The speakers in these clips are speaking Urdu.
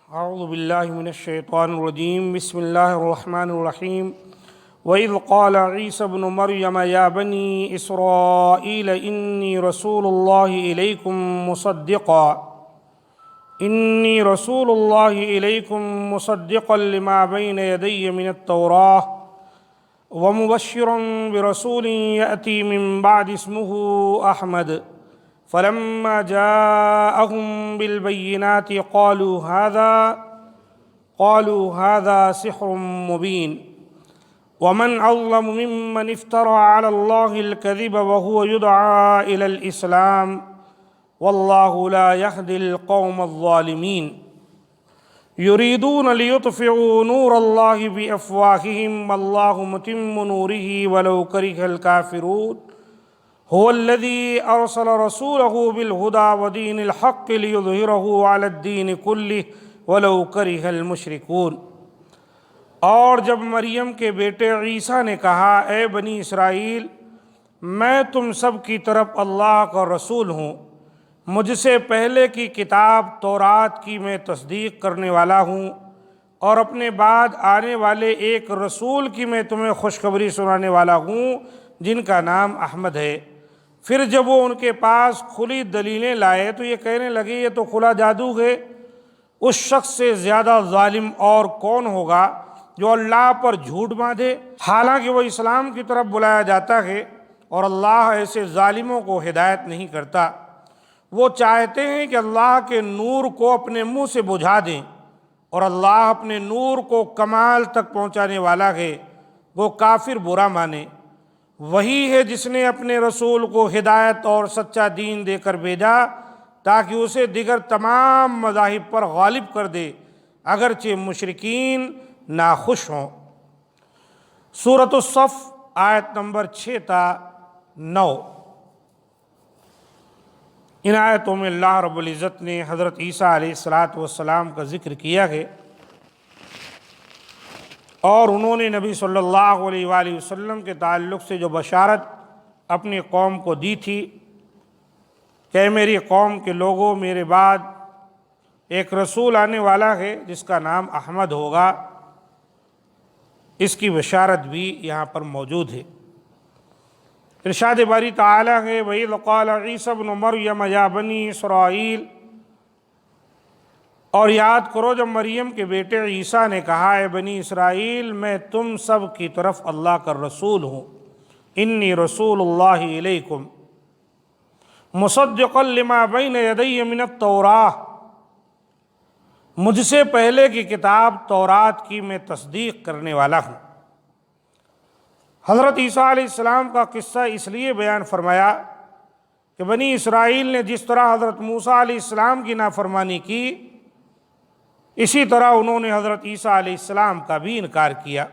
اعوذ باللہ من الشیطان الرجیم بسم اللہ الرحمن الرحیم وَإِذْ قَالَ عِيسَى ابْنُ مَرْيَمَ يَا بَنِي إِسْرَائِيلَ إِنِّي رَسُولُ اللَّهِ إِلَيْكُمْ مُصَدِّقًا لِمَا بَيْنَ يَدَيَّ مِنَ التَّوْرَاةِ وَمُبَشِّرًا بِرَسُولٍ يَأْتِي مِن بَعْدِي اسْمُهُ أَحْمَدُ فَلَمَّا جَاءَهُم بِالْبَيِّنَاتِ قَالُوا هَذَا سِحْرٌ مُبِينٌ وَمَنْ أَظْلَمُ مِمَّنِ افْتَرَى عَلَى اللَّهِ الْكَذِبَ وَهُوَ يُدْعَى إِلَى الْإِسْلَامِ وَاللَّهُ لَا يَهْدِي الْقَوْمَ الظَّالِمِينَ يُرِيدُونَ لِيُطْفِئُوا نُورَ اللَّهِ بِأَفْوَاهِهِمْ وَاللَّهُ مُتِمُّ نُورِهِ وَلَوْ كَرِهَ الْكَافِرُونَ هُوَ الَّذِي أَرْسَلَ رَسُولَهُ بِالْهُدَى وَدِينِ الْحَقِّ لِيُظْهِرَهُ عَلَى الدِّينِ كُلِّهِ وَلَوْ كَرِهَ الْمُشْرِكُونَ۔ اور جب مریم کے بیٹے عیسیٰ نے کہا اے بنی اسرائیل، میں تم سب کی طرف اللہ کا رسول ہوں، مجھ سے پہلے کی کتاب تورات کی میں تصدیق کرنے والا ہوں، اور اپنے بعد آنے والے ایک رسول کی میں تمہیں خوشخبری سنانے والا ہوں جن کا نام احمد ہے۔ پھر جب وہ ان کے پاس کھلی دلیلیں لائے تو یہ کہنے لگے یہ تو کھلا جادو ہے۔ اس شخص سے زیادہ ظالم اور کون ہوگا جو اللہ پر جھوٹ باندھے، حالانکہ وہ اسلام کی طرف بلایا جاتا ہے اور اللہ ایسے ظالموں کو ہدایت نہیں کرتا۔ وہ چاہتے ہیں کہ اللہ کے نور کو اپنے منہ سے بجھا دیں، اور اللہ اپنے نور کو کمال تک پہنچانے والا ہے، وہ کافر برا مانے۔ وہی ہے جس نے اپنے رسول کو ہدایت اور سچا دین دے کر بھیجا تاکہ اسے دیگر تمام مذاہب پر غالب کر دے، اگرچہ مشرکین ناخوش ہوں۔ سورۃ الصف آیت نمبر 6 تا 9۔ ان آیتوں میں اللہ رب العزت نے حضرت عیسیٰ علیہ السلام کا ذکر کیا ہے، اور انہوں نے نبی صلی اللہ علیہ وآلہ وسلم کے تعلق سے جو بشارت اپنی قوم کو دی تھی کہ میری قوم کے لوگوں، میرے بعد ایک رسول آنے والا ہے جس کا نام احمد ہوگا، اس کی بشارت بھی یہاں پر موجود ہے۔ ارشاد باری تعالی ہے وَإِذْ قَالَ عِيسَى ابْنُ مَرْيَمَ يَا بَنِي إِسْرَائِيلَ، اور یاد کرو جب مریم کے بیٹے عیسیٰ نے کہا اے بنی اسرائیل، میں تم سب کی طرف اللہ کا رسول ہوں، انی رسول اللہ الیکم مصدقا لما بین یدی من التوراۃ، مجھ سے پہلے کی کتاب تورات کی میں تصدیق کرنے والا ہوں۔ حضرت عیسیٰ علیہ السلام کا قصہ اس لیے بیان فرمایا کہ بنی اسرائیل نے جس طرح حضرت موسیٰ علیہ السلام کی نافرمانی کی، اسی طرح انہوں نے حضرت عیسیٰ علیہ السلام کا بھی انکار کیا۔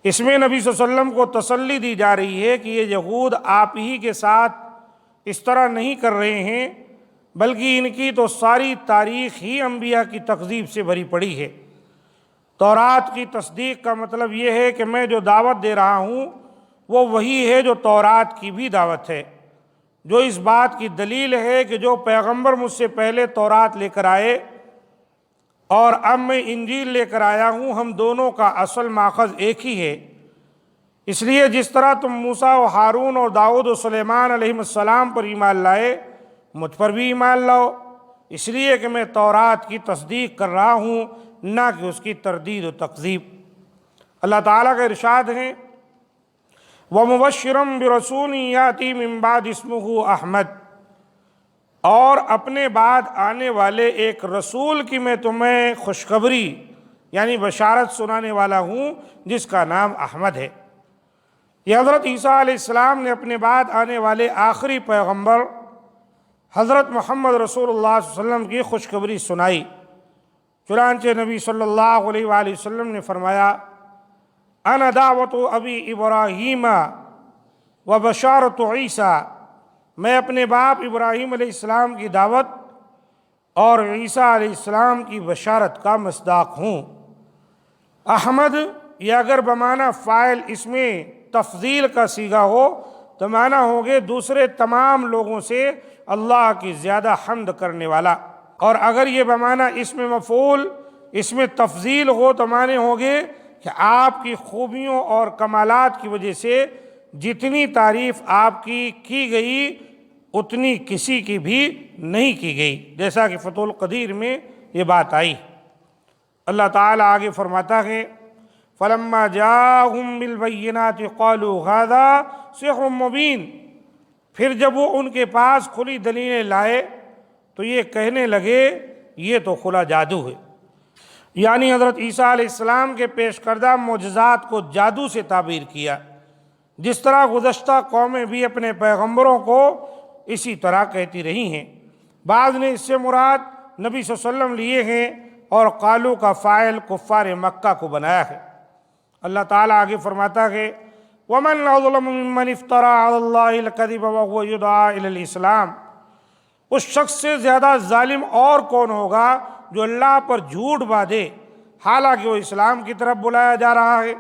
اس میں نبی صلی اللہ علیہ وسلم کو تسلی دی جا رہی ہے کہ یہ یہود آپ ہی کے ساتھ اس طرح نہیں کر رہے ہیں، بلکہ ان کی تو ساری تاریخ ہی انبیاء کی تکذیب سے بھری پڑی ہے۔ تورات کی تصدیق کا مطلب یہ ہے کہ میں جو دعوت دے رہا ہوں وہ وہی ہے جو تورات کی بھی دعوت ہے، جو اس بات کی دلیل ہے کہ جو پیغمبر مجھ سے پہلے تورات لے کر آئے اور اب میں انجیل لے کر آیا ہوں، ہم دونوں کا اصل ماخذ ایک ہی ہے۔ اس لیے جس طرح تم موسیٰ و ہارون اور داؤد و سلیمان علیہ السلام پر ایمان لائے، مجھ پر بھی ایمان لاؤ، اس لیے کہ میں تورات کی تصدیق کر رہا ہوں، نہ کہ اس کی تردید و تکذیب۔ اللہ تعالیٰ کا ارشاد ہے وَمُبَشِّرًا بِرَسُولٍ يَأْتِي مِن بَعْدِی اسْمُهُ احمد، اور اپنے بعد آنے والے ایک رسول کی میں تمہیں خوشخبری یعنی بشارت سنانے والا ہوں جس کا نام احمد ہے۔ یہ حضرت عیسیٰ علیہ السلام نے اپنے بعد آنے والے آخری پیغمبر حضرت محمد رسول اللہ صلی اللہ علیہ وسلم کی خوشخبری سنائی۔ چنانچہ نبی صلی اللہ علیہ وآلہ وسلم نے فرمایا انا دعوت ابی ابراہیم و بشارت عیسیٰ، میں اپنے باپ ابراہیم علیہ السلام کی دعوت اور عیسیٰ علیہ السلام کی بشارت کا مصداق ہوں۔ احمد یہ اگر بمعنی فاعل اس میں تفضیل کا صیغہ ہو تو معنی ہوگے دوسرے تمام لوگوں سے اللہ کی زیادہ حمد کرنے والا۔ اور اگر یہ بمانا اس میں مفعول اس میں تفضیل ہو تو معنی ہوگے کہ آپ کی خوبیوں اور کمالات کی وجہ سے جتنی تعریف آپ کی گئی اتنی کسی کی بھی نہیں کی گئی، جیسا کہ فتح القدیر میں یہ بات آئی۔ اللہ تعالیٰ آگے فرماتا ہے فَلَمَّا جَاءَهُم بِالْبَيِّنَاتِ قَالُوا هَذَا سِحْرٌ مُبِينٌ، پھر جب وہ ان کے پاس کھلی دلیلیں لائے تو یہ کہنے لگے یہ تو کھلا جادو ہے، یعنی حضرت عیسیٰ علیہ السلام کے پیش کردہ معجزات کو جادو سے تعبیر کیا، جس طرح گزشتہ قومیں بھی اپنے پیغمبروں کو اسی طرح کہتی رہی ہیں۔ بعض نے اس سے مراد نبی صلی اللہ علیہ وسلم لیے ہیں اور قالو کا فاعل کفار مکہ کو بنایا ہے۔ اللہ تعالیٰ آگے فرماتا ہے وَمَنْ أَظْلَمُ مِمَّنِ افْتَرَىٰ عَلَى اللَّهِ الْكَذِبَ وَهُوَ يُدْعَىٰ إِلَى الْإِسْلَامِ، اس شخص سے زیادہ ظالم اور کون ہوگا جو اللہ پر جھوٹ باندھے حالانکہ وہ اسلام کی طرف بلایا جا رہا ہے،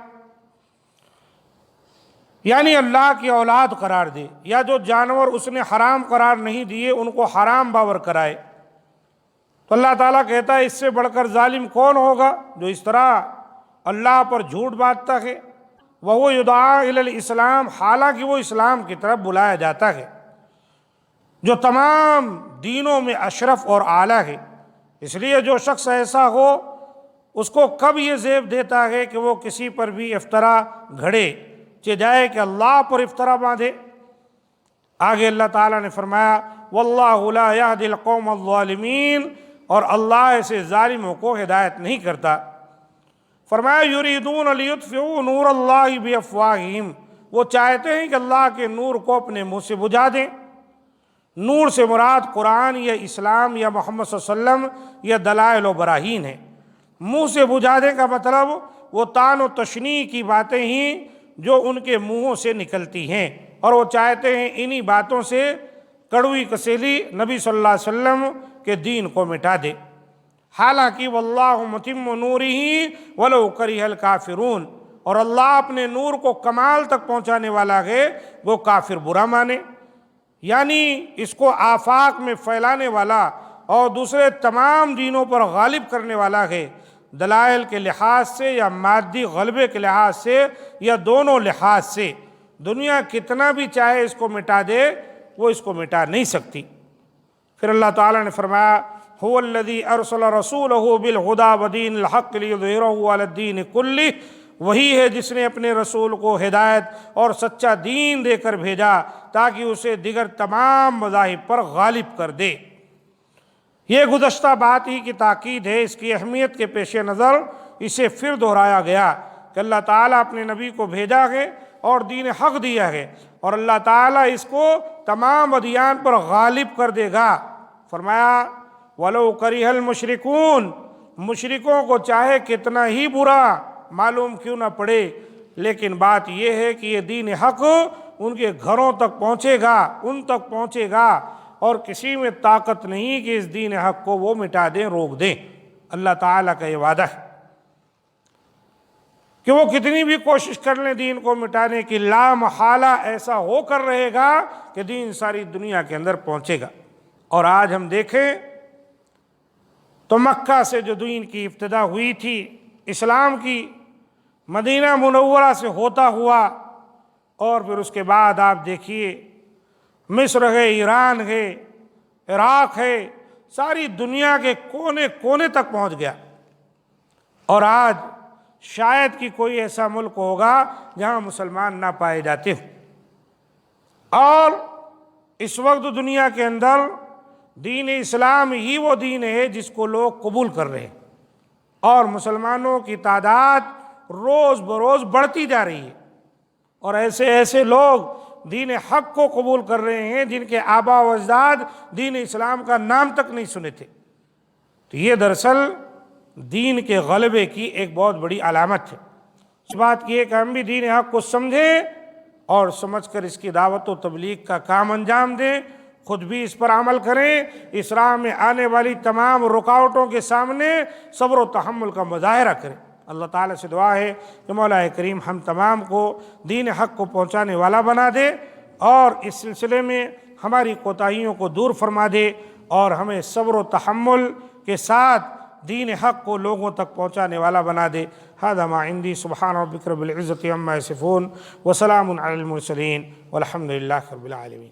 یعنی اللہ کی اولاد قرار دے، یا جو جانور اس نے حرام قرار نہیں دیے ان کو حرام باور کرائے۔ تو اللہ تعالیٰ کہتا ہے اس سے بڑھ کر ظالم کون ہوگا جو اس طرح اللہ پر جھوٹ باندھتا ہے، وَهُوَ يُدْعَىٰ إِلَى الْإِسْلَامِ، حالانکہ وہ اسلام کی طرف بلایا جاتا ہے جو تمام دینوں میں اشرف اور اعلیٰ ہے۔ اس لیے جو شخص ایسا ہو اس کو کب یہ زیب دیتا ہے کہ وہ کسی پر بھی افطرا گھڑے، جائے کہ اللہ پر افطرا باندھے۔ آگے اللہ تعالیٰ نے فرمایا وَاللَّهُ لَا يَهْدِي الْقَوْمَ الظَّالِمِينَ، اور اللہ ایسے ظالموں کو ہدایت نہیں کرتا۔ فرمایا يُرِيدُونَ لِيُطْفِئُوا نُورَ اللَّهِ بِأَفْوَاهِهِمْ، وہ چاہتے ہیں کہ اللہ کے نور کو اپنے منہ سے بجھا دیں۔ نور سے مراد قرآن یا اسلام یا محمد صلی اللہ علیہ وسلم یا دلائل و براہین ہے۔ منہ سے بجھا دیں کا مطلب وہ طعن و تشنیع کی باتیں ہی جو ان کے منہوں سے نکلتی ہیں، اور وہ چاہتے ہیں انہی باتوں سے کڑوی کسیلی نبی صلی اللہ علیہ وسلم کے دین کو مٹا دے۔ حالانکہ واللہ متم نورہ ولو کرہ الکافرون، اور اللہ اپنے نور کو کمال تک پہنچانے والا ہے وہ کافر برا مانے، یعنی اس کو آفاق میں پھیلانے والا اور دوسرے تمام دینوں پر غالب کرنے والا ہے، دلائل کے لحاظ سے یا مادی غلبے کے لحاظ سے یا دونوں لحاظ سے۔ دنیا کتنا بھی چاہے اس کو مٹا دے وہ اس کو مٹا نہیں سکتی۔ پھر اللہ تعالیٰ نے فرمایا هو الذی ارسل رسولہ بالہدی ودین الحق لیظہرہ علی الدین کلہ، وہی ہے جس نے اپنے رسول کو ہدایت اور سچا دین دے کر بھیجا تاکہ اسے دیگر تمام مذاہب پر غالب کر دے۔ یہ گزشتہ بات ہی کی تاکید ہے، اس کی اہمیت کے پیش نظر اسے پھر دہرایا گیا کہ اللہ تعالیٰ اپنے نبی کو بھیجا ہے اور دین حق دیا ہے، اور اللہ تعالیٰ اس کو تمام ادیان پر غالب کر دے گا۔ فرمایا وَلَوْ كَرِهَ الْمُشْرِكُونَ، مشرکوں کو چاہے کتنا ہی برا معلوم کیوں نہ پڑے، لیکن بات یہ ہے کہ یہ دین حق ان کے گھروں تک پہنچے گا، ان تک پہنچے گا، اور کسی میں طاقت نہیں کہ اس دین حق کو وہ مٹا دیں، روک دیں۔ اللہ تعالیٰ کا یہ وعدہ ہے کہ وہ کتنی بھی کوشش کر لیں دین کو مٹانے کی، لا محالہ ایسا ہو کر رہے گا کہ دین ساری دنیا کے اندر پہنچے گا۔ اور آج ہم دیکھیں تو مکہ سے جو دین کی ابتدا ہوئی تھی اسلام کی، مدینہ منورہ سے ہوتا ہوا، اور پھر اس کے بعد آپ دیکھیے مصر ہے، ایران ہے، عراق ہے، ساری دنیا کے کونے کونے تک پہنچ گیا۔ اور آج شاید کہ کوئی ایسا ملک ہوگا جہاں مسلمان نہ پائے جاتے ہوں۔ اور اس وقت دنیا کے اندر دین اسلام ہی وہ دین ہے جس کو لوگ قبول کر رہے ہیں، اور مسلمانوں کی تعداد روز بروز بڑھتی جا رہی ہے، اور ایسے ایسے لوگ دین حق کو قبول کر رہے ہیں جن کے آبا و اجداد دین اسلام کا نام تک نہیں سنے تھے۔ تو یہ دراصل دین کے غلبے کی ایک بہت بڑی علامت ہے۔ اس بات کی ہے کہ ہم بھی دین حق کو سمجھیں اور سمجھ کر اس کی دعوت و تبلیغ کا کام انجام دیں، خود بھی اس پر عمل کریں، اس راہ میں آنے والی تمام رکاوٹوں کے سامنے صبر و تحمل کا مظاہرہ کریں۔ اللہ تعالیٰ سے دعا ہے کہ مولا کریم ہم تمام کو دین حق کو پہنچانے والا بنا دے، اور اس سلسلے میں ہماری کوتاہیوں کو دور فرما دے، اور ہمیں صبر و تحمل کے ساتھ دین حق کو لوگوں تک پہنچانے والا بنا دے۔ ھذا ما عندی، سبحان ربک رب العزۃ عما یصفون وسلام علی المرسلین والحمد للہ رب العالمین۔